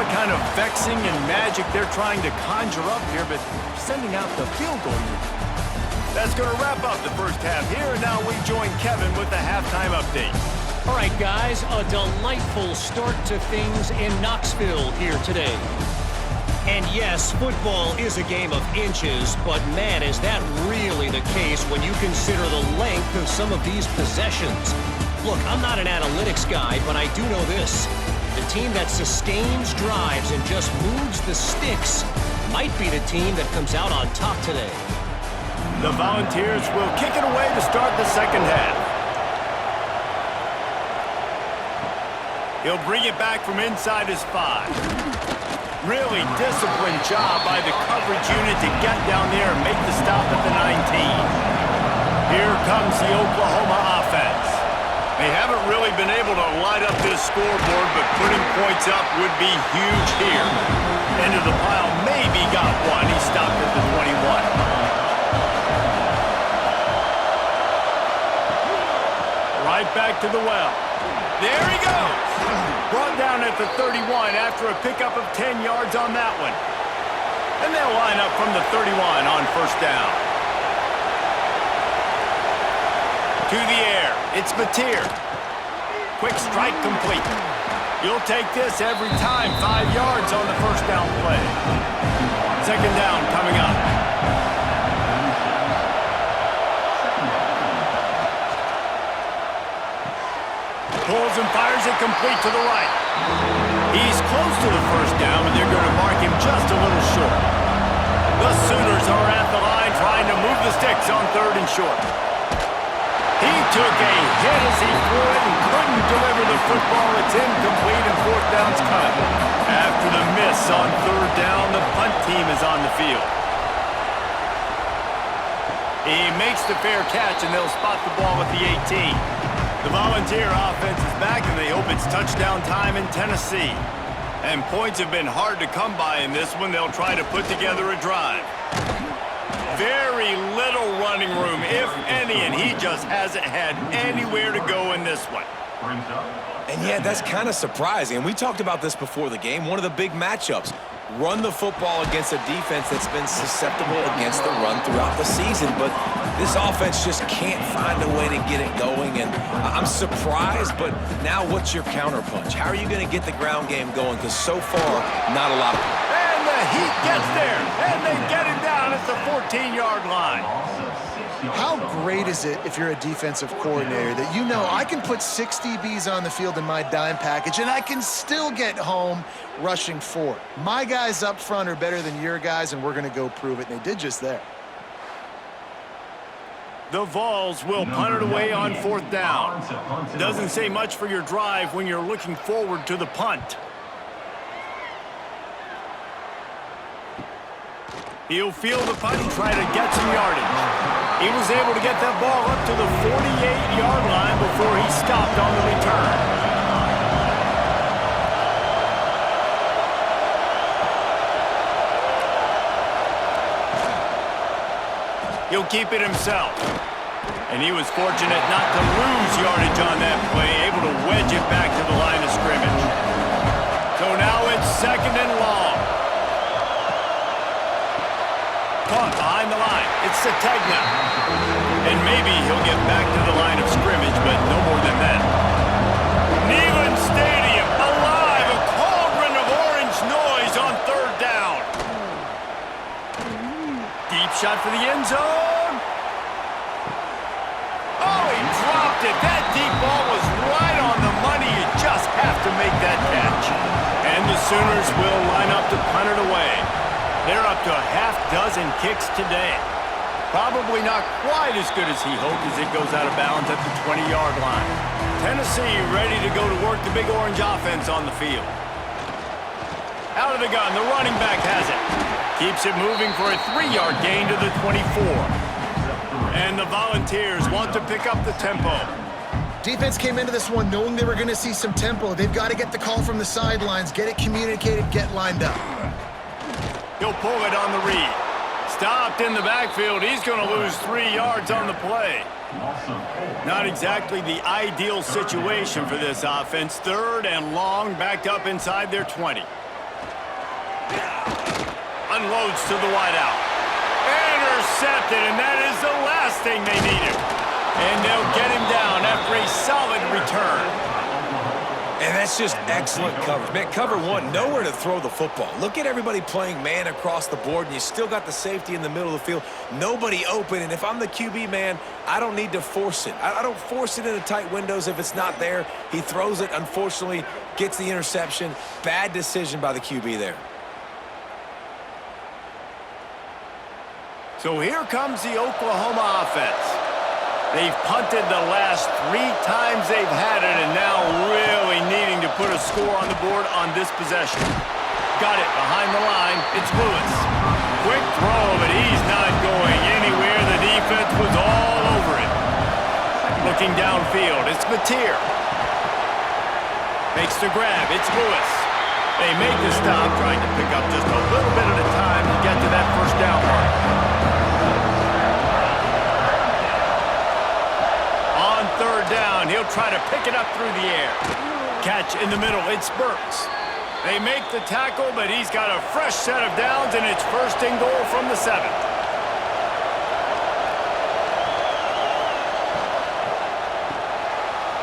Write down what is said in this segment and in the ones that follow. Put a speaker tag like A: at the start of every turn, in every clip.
A: what kind of vexing and magic they're trying to conjure up here, but sending out the field goal unit. That's going to wrap up the first half here, and now we join Kevin with the halftime update.
B: All right, guys, a delightful start to things in Knoxville here today. And yes, football is a game of inches, but man, is that really the case when you consider the length of some of these possessions. Look, I'm not an analytics guy, but I do know this. The team that sustains drives and just moves the sticks might be the team that comes out on top today.
A: The Volunteers will kick it away to start the second half. He'll bring it back from inside his 5. Really disciplined job by the coverage unit to get down there and make the stop at the 19. Here comes the Oklahoma offense. They haven't really been able to light up this scoreboard, but putting points up would be huge here. End of the pile, maybe got one. He stopped at the 21. Right back to the well. There he goes. Brought down at the 31 after a pickup of 10 yards on that one. And they'll line up from the 31 on first down. To the air, it's Mateer. Quick strike complete. You'll take this every time. 5 yards on the first down play. Second down coming up. Pulls and fires it complete to the right. He's close to the first down, but they're going to mark him just a little short. The Sooners are at the line trying to move the sticks on third and short. He took a hit as he threw it and couldn't deliver the football. It's incomplete and fourth down's cut. After the miss on third down, the punt team is on the field. He makes the fair catch, and they'll spot the ball at the 18. The Volunteer offense is back, and they hope it's touchdown time in Tennessee. And points have been hard to come by in this one. They'll try to put together a drive. Very little running room, if any, and he just hasn't had anywhere to go in this one.
C: And yeah, that's kind of surprising. And we talked about this before the game. One of the big matchups. Run the football against a defense that's been susceptible against the run throughout the season. But this offense just can't find a way to get it going. And I'm surprised, but now what's your counterpunch? How are you going to get the ground game going? Because so far, not a lot of...
A: And the Heat gets there, and they get him down at the 14-yard line.
D: How great is it if you're a defensive coordinator that you know I can put 6 DBs on the field in my dime package and I can still get home rushing 4. My guys up front are better than your guys, and we're going to go prove it, and they did just that.
A: The Vols will punt it away on fourth down. Doesn't say much for your drive when you're looking forward to the punt. He'll field the punt and try to get some yardage. He was able to get that ball up to the 48-yard line before he stopped on the return. He'll keep it himself. And he was fortunate not to lose yardage on that play, able to wedge it back to the line of scrimmage. So now it's second and long. Caught behind the line. It's Sategna. And maybe he'll get back to the line of scrimmage, but no more than that. Neyland Stadium, alive, a cauldron of orange noise on third down. Deep shot for the end zone. Oh, he dropped it. That deep ball was right on the money. You just have to make that catch. And the Sooners will line up to punt it away. They're up to a half-dozen kicks today. Probably not quite as good as he hoped as it goes out of bounds at the 20-yard line. Tennessee ready to go to work the Big Orange offense on the field. Out of the gun, the running back has it. Keeps it moving for a 3-yard gain to the 24. And the Volunteers want to pick up the tempo.
D: Defense came into this one knowing they were going to see some tempo. They've got to get the call from the sidelines, get it communicated, get lined up.
A: He'll pull it on the read. Stopped in the backfield. He's going to lose 3 yards on the play. Not exactly the ideal situation for this offense. Third and long, backed up inside their 20. Unloads to the wideout. Intercepted, and that is the last thing they needed. And they'll get him down after a solid return.
C: And that's just excellent coverage. Man, cover one, nowhere to throw the football. Look at everybody playing man across the board, and you still got the safety in the middle of the field. Nobody open, and if I'm the QB, man, I don't need to force it. I don't force it into tight windows if it's not there. He throws it, unfortunately, gets the interception. Bad decision by the QB there.
A: So here comes the Oklahoma offense. They've punted the last 3 times they've had it, and now really needing to put a score on the board on this possession. Got it behind the line. It's Lewis. Quick throw, but he's not going anywhere. The defense was all over it. Looking downfield, it's Mateer. Makes the grab. It's Lewis. They make the stop, trying to pick up just a little bit at a time to get to that first down mark. Third down, he'll try to pick it up through the air. Catch in the middle, it's Burks. They make the tackle, but he's got a fresh set of downs, and it's first and goal from the 7.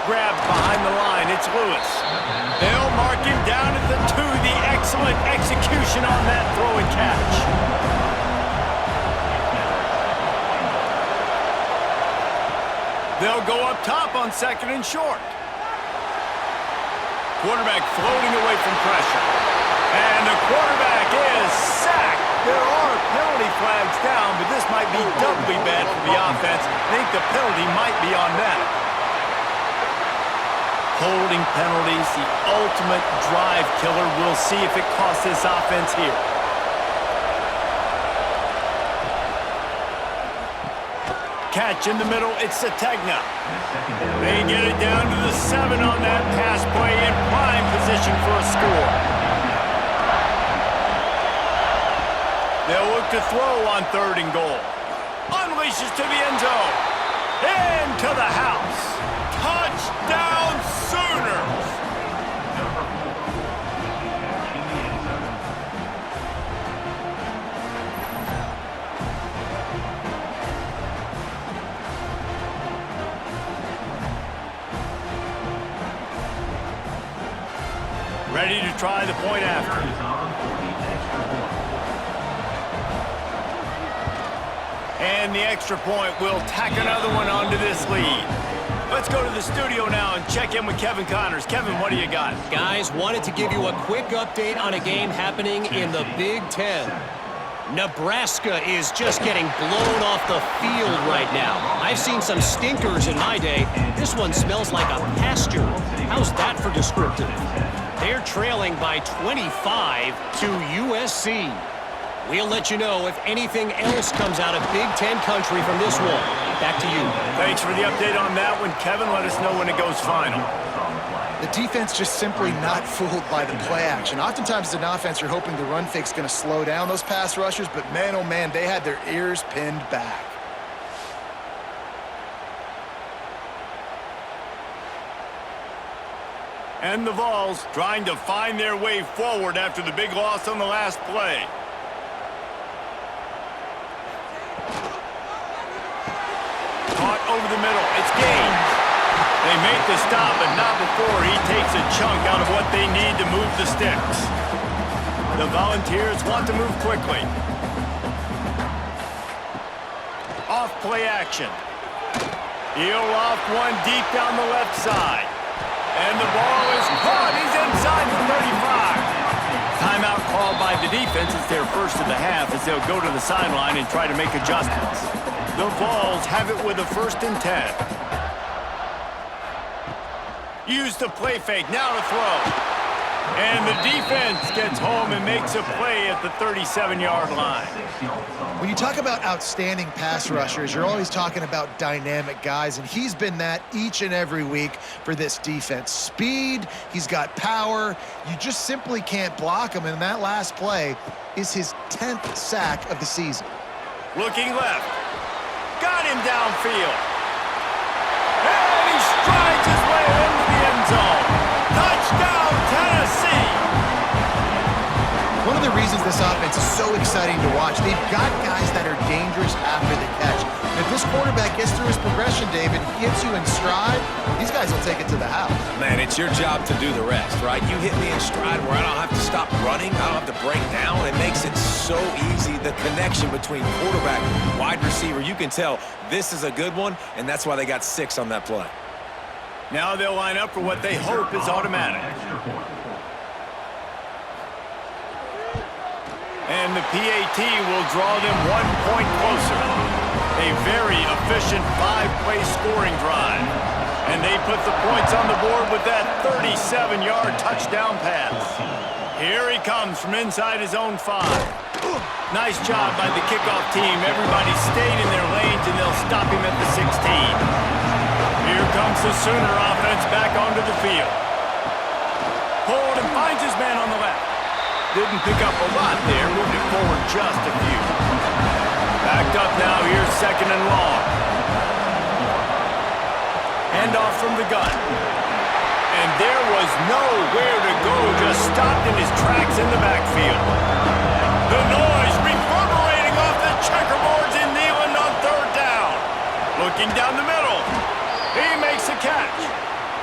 A: Grabbed behind the line, it's Lewis. They'll mark him down at the 2, the excellent execution on that throw and catch. They'll go up top on 2nd and short. Quarterback floating away from pressure. And the quarterback is sacked. There are penalty flags down, but this might be doubly bad for the offense. I think the penalty might be on them. Holding penalties, the ultimate drive killer. We'll see if it costs this offense here. Catch in the middle, it's Sategna. They get it down to the 7 on that pass play in prime position for a score. They'll look to throw on 3rd and goal. Unleashes to the end zone. Into the house. Touchdown Sooners! Ready to try the point after. And the extra point will tack another one onto this lead. Let's go to the studio now and check in with Kevin Connors. Kevin, what do you got?
B: Guys, wanted to give you a quick update on a game happening in the Big Ten. Nebraska is just getting blown off the field right now. I've seen some stinkers in my day. This one smells like a pasture. How's that for descriptive? They're trailing by 25 to USC. We'll let you know if anything else comes out of Big Ten country from this one. Back to you.
A: Thanks for the update on that one, Kevin. Let us know when it goes final.
D: The defense just simply not fooled by the play action. Oftentimes as an offense, you're hoping the run fake's going to slow down those pass rushers, but man, oh man, they had their ears pinned back.
A: And the Vols trying to find their way forward after the big loss on the last play. Caught over the middle. It's Gaines. They make the stop, but not before he takes a chunk out of what they need to move the sticks. The Volunteers want to move quickly. Off play action. He'll off one deep down the left side. And the ball is caught. He's inside the 35. Timeout called by the defense. It's their first of the half as they'll go to the sideline and try to make adjustments. The Vols have it with a 1st and 10. Use the play fake. Now to throw. And the defense gets home and makes a play at the 37-yard line.
D: When you talk about outstanding pass rushers, you're always talking about dynamic guys, and he's been that each and every week for this defense. Speed, he's got power. You just simply can't block him, and that last play is his 10th sack of the season.
A: Looking left. Got him downfield. And he strides his way into the end zone. Touchdown, Tennessee!
D: one of the reasons this offense is so exciting to watch, they've got guys that are dangerous after the catch. And if this quarterback gets through his progression, David, gets you in stride, these guys will take it to the house.
C: Man, it's your job to do the rest, right? You hit me in stride where I don't have to stop running. I don't have to break down. It makes it so easy. The connection between quarterback, wide receiver, you can tell this is a good one, and that's why they got 6 on that play.
A: Now they'll line up for what they hope is automatic. And the PAT will draw them 1 point closer. A very efficient 5-play scoring drive. And they put the points on the board with that 37-yard touchdown pass. Here he comes from inside his own 5. Nice job by the kickoff team. Everybody stayed in their lanes, and they'll stop him at the 16. Here comes the Sooner offense back onto the field. Pulled and finds his man on the left. Didn't pick up a lot there, moved it forward just a few. Backed up now, here's 2nd and long. Handoff from the gun. And there was nowhere to go, just stopped in his tracks in the backfield. The noise reverberating off the checkerboards in Neyland on 3rd down. Looking down the middle. He makes a catch.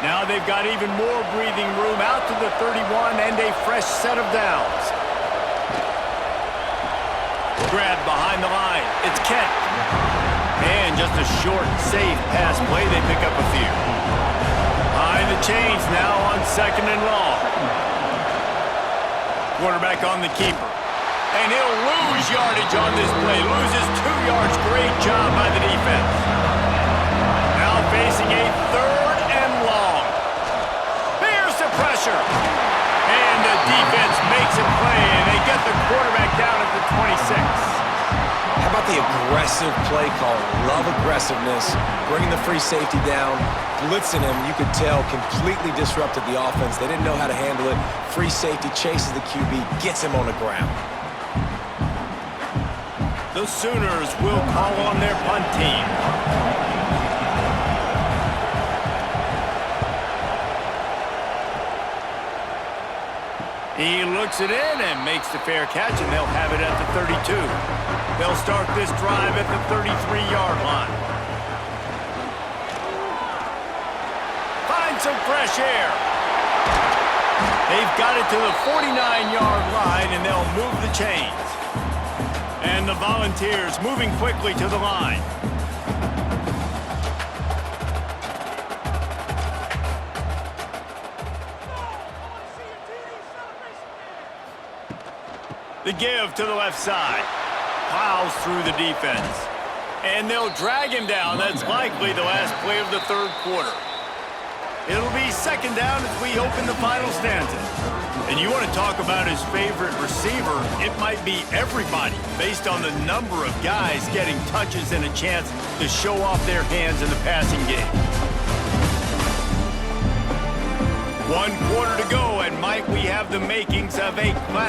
A: Now they've got even more breathing room out to the 31 and a fresh set of downs. Grab behind the line. It's Kent. And just a short, safe pass play. They pick up a few. Behind the chains now on 2nd and long. Quarterback on the keeper. And he'll lose yardage on this play. Loses 2 yards. Great job by the defense. Now facing a 3rd and long. Here's the pressure. And the defense makes a play, and they get the quarterback down at the 26.
C: How about the aggressive play call? Love aggressiveness, bringing the free safety down, blitzing him. You could tell completely disrupted the offense. They didn't know how to handle it. Free safety chases the QB, gets him on the ground.
A: The Sooners will call on their punt team. He looks it in and makes the fair catch, and they'll have it at the 32. They'll start this drive at the 33-yard line. Find some fresh air. They've got it to the 49-yard line, and they'll move the chains. And the Volunteers moving quickly to the line. The give to the left side. Plows through the defense. And they'll drag him down. That's likely the last play of the 3rd quarter. It'll be 2nd down as we open the final stanza. And you want to talk about his favorite receiver, it might be everybody based on the number of guys getting touches and a chance to show off their hands in the passing game. 1 quarter to go, and Mike, we have the makings of a classic.